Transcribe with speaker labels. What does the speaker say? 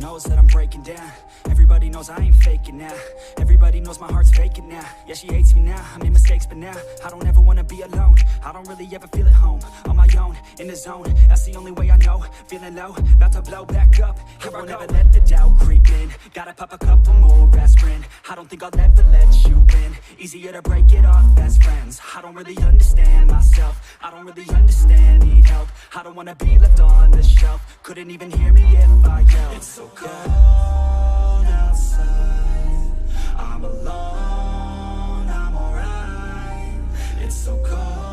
Speaker 1: knows that I'm breaking down. Everybody knows I ain't faking now. Everybody knows my heart's faking now. Yeah, she hates me now, I made mistakes, but now I don't ever wanna be alone. I don't really ever feel at home. On my own, in the zone, that's the only way I know. Feeling low, about to blow back up. Here I won't ever let the doubt creep in. Gotta pop a couple more aspirin. I don't think I'll ever let you in. Easier to break it off best friends. I don't really understand myself. I don't really understand, need help. I don't wanna be left on the shelf. Couldn't even hear me if I yelled. It's so cold outside, I'm alone, I'm alright. It's so cold